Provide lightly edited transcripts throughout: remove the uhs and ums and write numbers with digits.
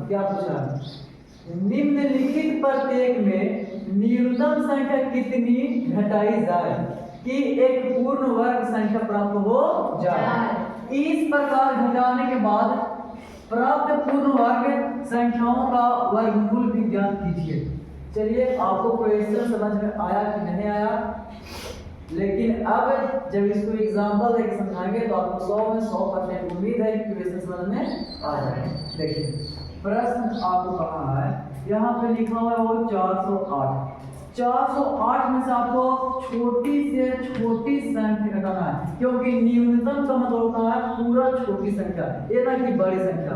क्या पूछा है? निम्नलिखित प्रत्येक में न्यूनतम संख्या कितनी घटाई जाए कि एक पूर्ण वर्ग संख्या प्राप्त हो जाए। इस प्रकार घटाने के बाद प्राप्त पूर्ण वर्ग संख्याओं का वर्गमूल भी ज्ञात कीजिए। चलिए, आपको क्वेश्चन समझ में आया कि नहीं आया? लेकिन अब जब इसको एग्जांपल देकर समझाएंगे तो आपको 100 में 100% उम्मीद है कि क्वेश्चन समझ में आ जाएगा। देखिए, प्रश्न आपको कहा है, यहाँ पे लिखा हुआ है वो 408। 408 में से आपको छोटी से छोटी संख्या घटाना है, क्योंकि न्यूनतम का मतलब होता है पूरा छोटी संख्या, ये ना कि बड़ी संख्या।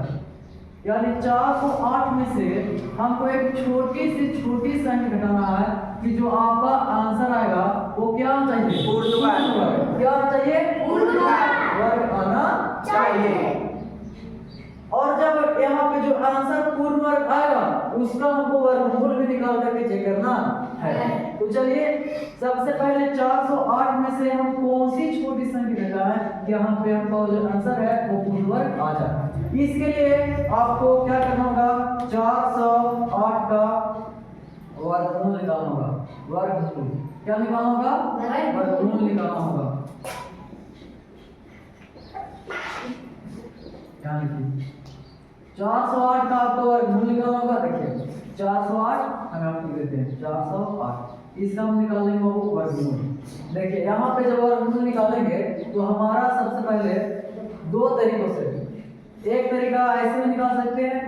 यानी 408 में से हमको एक छोटी से छोटी संख्या घटाना है कि जो आपका आंसर आएगा वो क्या चाहिए? पूर्ण वर्ग। क्या चाहिए? पूर्ण वर्ग आना चाहिए। और जब यहाँ पे जो आंसर पूर्ण वर्ग आएगा उसका हमको वर्गमूल भी निकाल करके चेक करना है। तो चलिए, सबसे पहले 408 में से हम कौन सी छोटी संख्या घटाएं कि यहाँ पे हमका जो आंसर है वो पूर्ण वर्ग आ जाए। इसके लिए आपको क्या करना होगा? 408 का वर्गमूल निकालना होगा। वर्गमूल क्या निकालना होगा? वर्गमूल निकालना होगा। क्या लिखिए? 408 का आपको वर्गमूल निकालना होगा। देखिए, 408 हम आपको देते हैं 408, इसका हम निकालेंगे वो वर्गमूल। देखिए, यहाँ पे जब वर्गमूल निकालेंगे तो हमारा सबसे पहले दो तरीकों से, एक तरीका ऐसे में निकाल सकते हैं,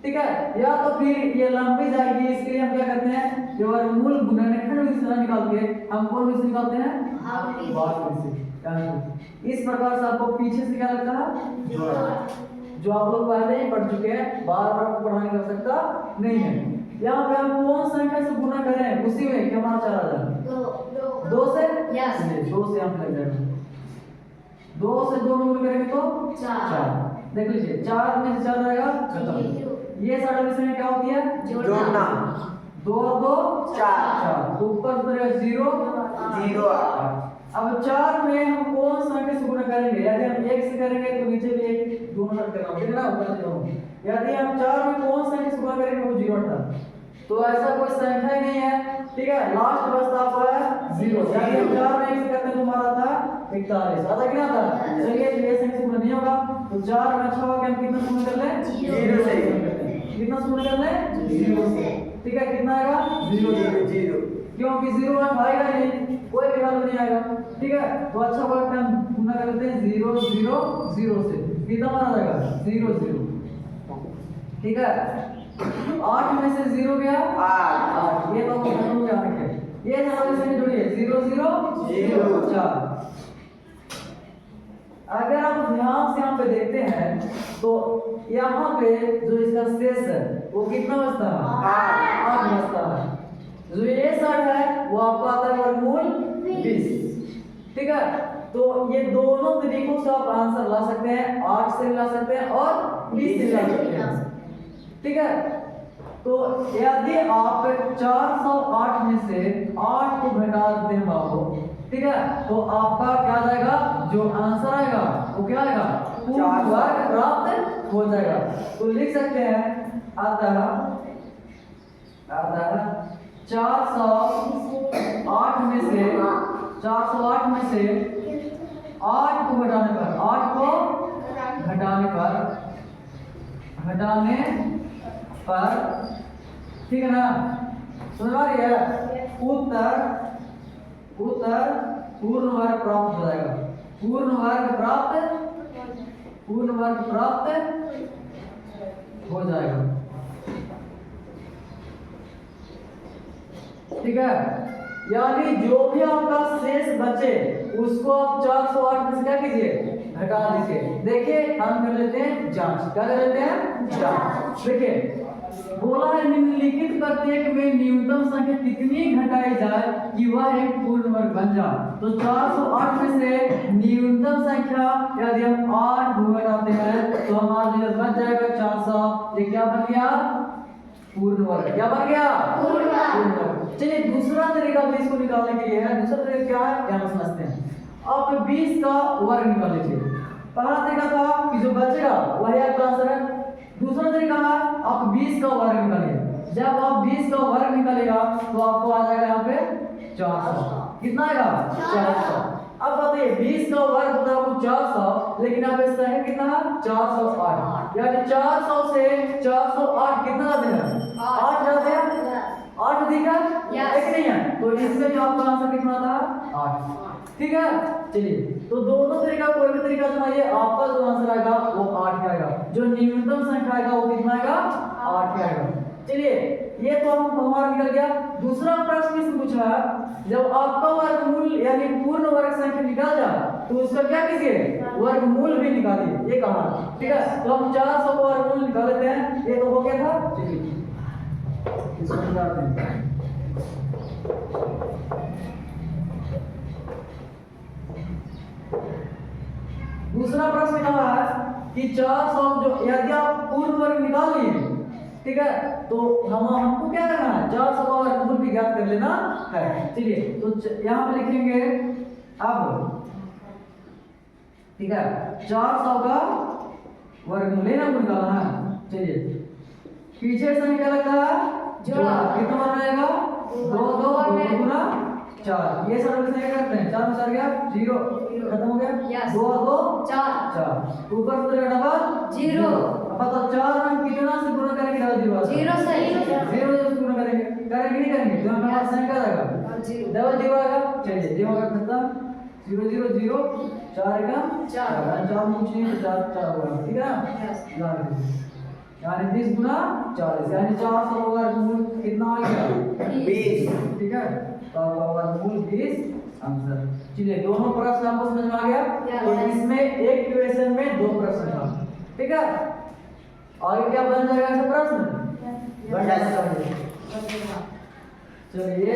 ठीक है, या तो फिर ये लंबी जाएगी, इसके लिए हम क्या करते हैं, जो वर्गमूल गुणनखंड विधि से निकाल के हम कौन विधि से निकालते हैं? भाग विधि से। इस प्रकार से आपको पीछे से क्या लगता है? जोड़ा, जो आप लोग पहले ही पढ़ चुके हैं, बार बार पढ़ाने की आवश्यकता नहीं है। यहाँ पे हम कौन संख्या से गुना करें उसी में क्या हमारा 4000 2 से 2 से हम लग जाएगा, 2 से 2 में गुना करेंगे तो 4। देख लीजिए, 4 में से 4 आएगा खत्म। ये सारा विषय में क्या होती है? जोड़ना। 2 और 2 4, तो ऊपर से 0 0 अब 4 में हम कौन संख्या से गुना करेंगे? यदि हम 1 से करेंगे तो नीचे भी 1 दोनों साइड करना होगा ना, ऊपर से दोनों। यदि हम 4 में कौन संख्या से गुना करेंगे वो 0 आता, तो ऐसा कोई संख्या ही नहीं है, ठीक है। लास्ट बचता आपका है 0। यदि हम 4 में 1 से करते हैं तो हमारा आता है 41, आता कि ना आता? चलिए, ये संख्या से गुना नहीं होगा तो 4 में अच्छा होगा कि हम कितना से गुना कर लें? 0 से। कितना से गुना कर लें? 0 से, ठीक है। कितना आएगा? 0 0 0, क्योंकि 0 1 आएगा नहीं, कोई भी वैल्यू नहीं आएगा, ठीक है। तो अच्छा होगा कि हम गुना कर लेते हैं 0 0 0 से, कितना आ जाएगा? 0 0, ठीक है। 8 में से 0 गया 8, ये तो खत्म हो जाएगा। ये सारे से जोड़िए 0 0 0 4। अगर आप ध्यान से यहाँ पे देखते हैं तो यहाँ पे जो इसका शेष है वो कितना बचता है? 8 बचता है। जो ये साइड है वो आपको आता है वर्गमूल 20, ठीक है। तो ये दोनों तरीकों से आप आंसर ला सकते हैं, 8 से ला सकते हैं और 20 से ला सकते हैं, ठीक है। तो यदि आप 408 में से 8 को घटा देते हैं बाबू, ठीक है, तो आपका क्या आ जाएगा? जो आंसर आएगा वो क्या आएगा? पूर्ण वर्ग प्राप्त हो जाएगा। तो लिख सकते हैं आता है 408 में से 408 में से 8 को घटाने पर 8 को घटाने पर ठीक है ना, सुन पा रही है? उत्तर पूर्ण वर्ग प्राप्त हो जाएगा। पूर्ण वर्ग प्राप्त हो जाएगा, ठीक है। यानी जो भी आपका शेष बचे उसको आप 408 में से क्या कीजिए? घटा दीजिए। देखिए, हम कर लेते हैं जांच। क्या कर लेते हैं? जांच। देखिए, बोला है निम्नलिखित प्रत्येक में न्यूनतम संख्या कितनी घटाई जाए कि वह एक पूर्ण वर्ग बन जाए। तो 408 में से न्यूनतम संख्या यदि हम 8 घटाते हैं तो हमारा जो बच जाएगा 400। ये क्या बन गया? पूर्ण वर्ग। क्या बन गया? पूर्ण वर्ग। चलिए, दूसरा तरीका भी इसको निकालने के लिए है। दूसरा तरीका क्या है क्या हम समझते हैं। आप 20 का वर्ग निकाल लीजिए। पहला तरीका था कि जो बचेगा वही आपका आंसर है। दूसरा तरीका है आप 20 का वर्ग निकालिए। जब आप 20 का वर्ग निकालेगा तो आपको आ जाएगा यहाँ पे 400। कितना आएगा? 400। अब बताइए 20 का वर्ग होता है वो 400, लेकिन आप इसका है कितना? 408। यानी 400 से 408 कितना जाते हैं? 8 जाते हैं। 8 अधिक है एक नहीं है, तो इसमें जो आपका आंसर कितना था? 8। ठीक है, चलिए तो दोनों तरीका कोई भी तरीका चुनाइए, आपका जो आंसर आएगा वो 8 का आएगा। जो न्यूनतम संख्या आएगा वो कितना आएगा? 8 का आएगा। चलिए ये तो हम हमारा निकल गया। दूसरा प्रश्न इसमें पूछा है, जब आपका वर्गमूल यानी पूर्ण वर्ग संख्या निकाल जाए तो उसका क्या कीजिए? वर्गमूल भी निकालिए, ये कहा। ठीक है, तो हम 400 का वर्गमूल निकाल लेते हैं। ये तो हो गया था। चलिए इसको निकालते हैं। दूसरा प्रश्न कहा है कि 400 जो यदि आप पूर्ण वर्ग निकाल लिए, ठीक है, तो हमको क्या करना है? 400 का वर्गमूल भी ज्ञात कर लेना है। चलिए तो यहाँ पे लिखेंगे अब, ठीक है, 400 का वर्गमूल लेना निकालना है। चलिए पीछे से क्या लगता है? जोड़ा। कितना बन जाएगा? 2 2 गुना 4। ये सरल से करते हैं। 4 में 4 गया 0, खत्म हो गया। 2 और 2 4। ऊपर से डबल 0। अब तो 4 में कितना से गुणा करेंगे? डबल 0 से 0 से गुणा करेंगे, करेंगे नहीं करेंगे? तो हमारे पास संख्या आएगा डबल 0 आएगा। चलिए ये होगा खत्म। 0 0 0 4 का 4 4 मुझे 4 4 होगा। ठीक है ना, यानी 20 गुना 40, यानी 400 का वर्गमूल कितना आ गया? 20। ठीक है, तो आपका वर्गमूल 20 आंसर। चलिए दोनों प्रश्न आपको समझ में आ गया। तो इसमें एक क्वेश्चन में 2 प्रश्न था। ठीक है, आगे क्या बन जाएगा ऐसा प्रश्न? चलिए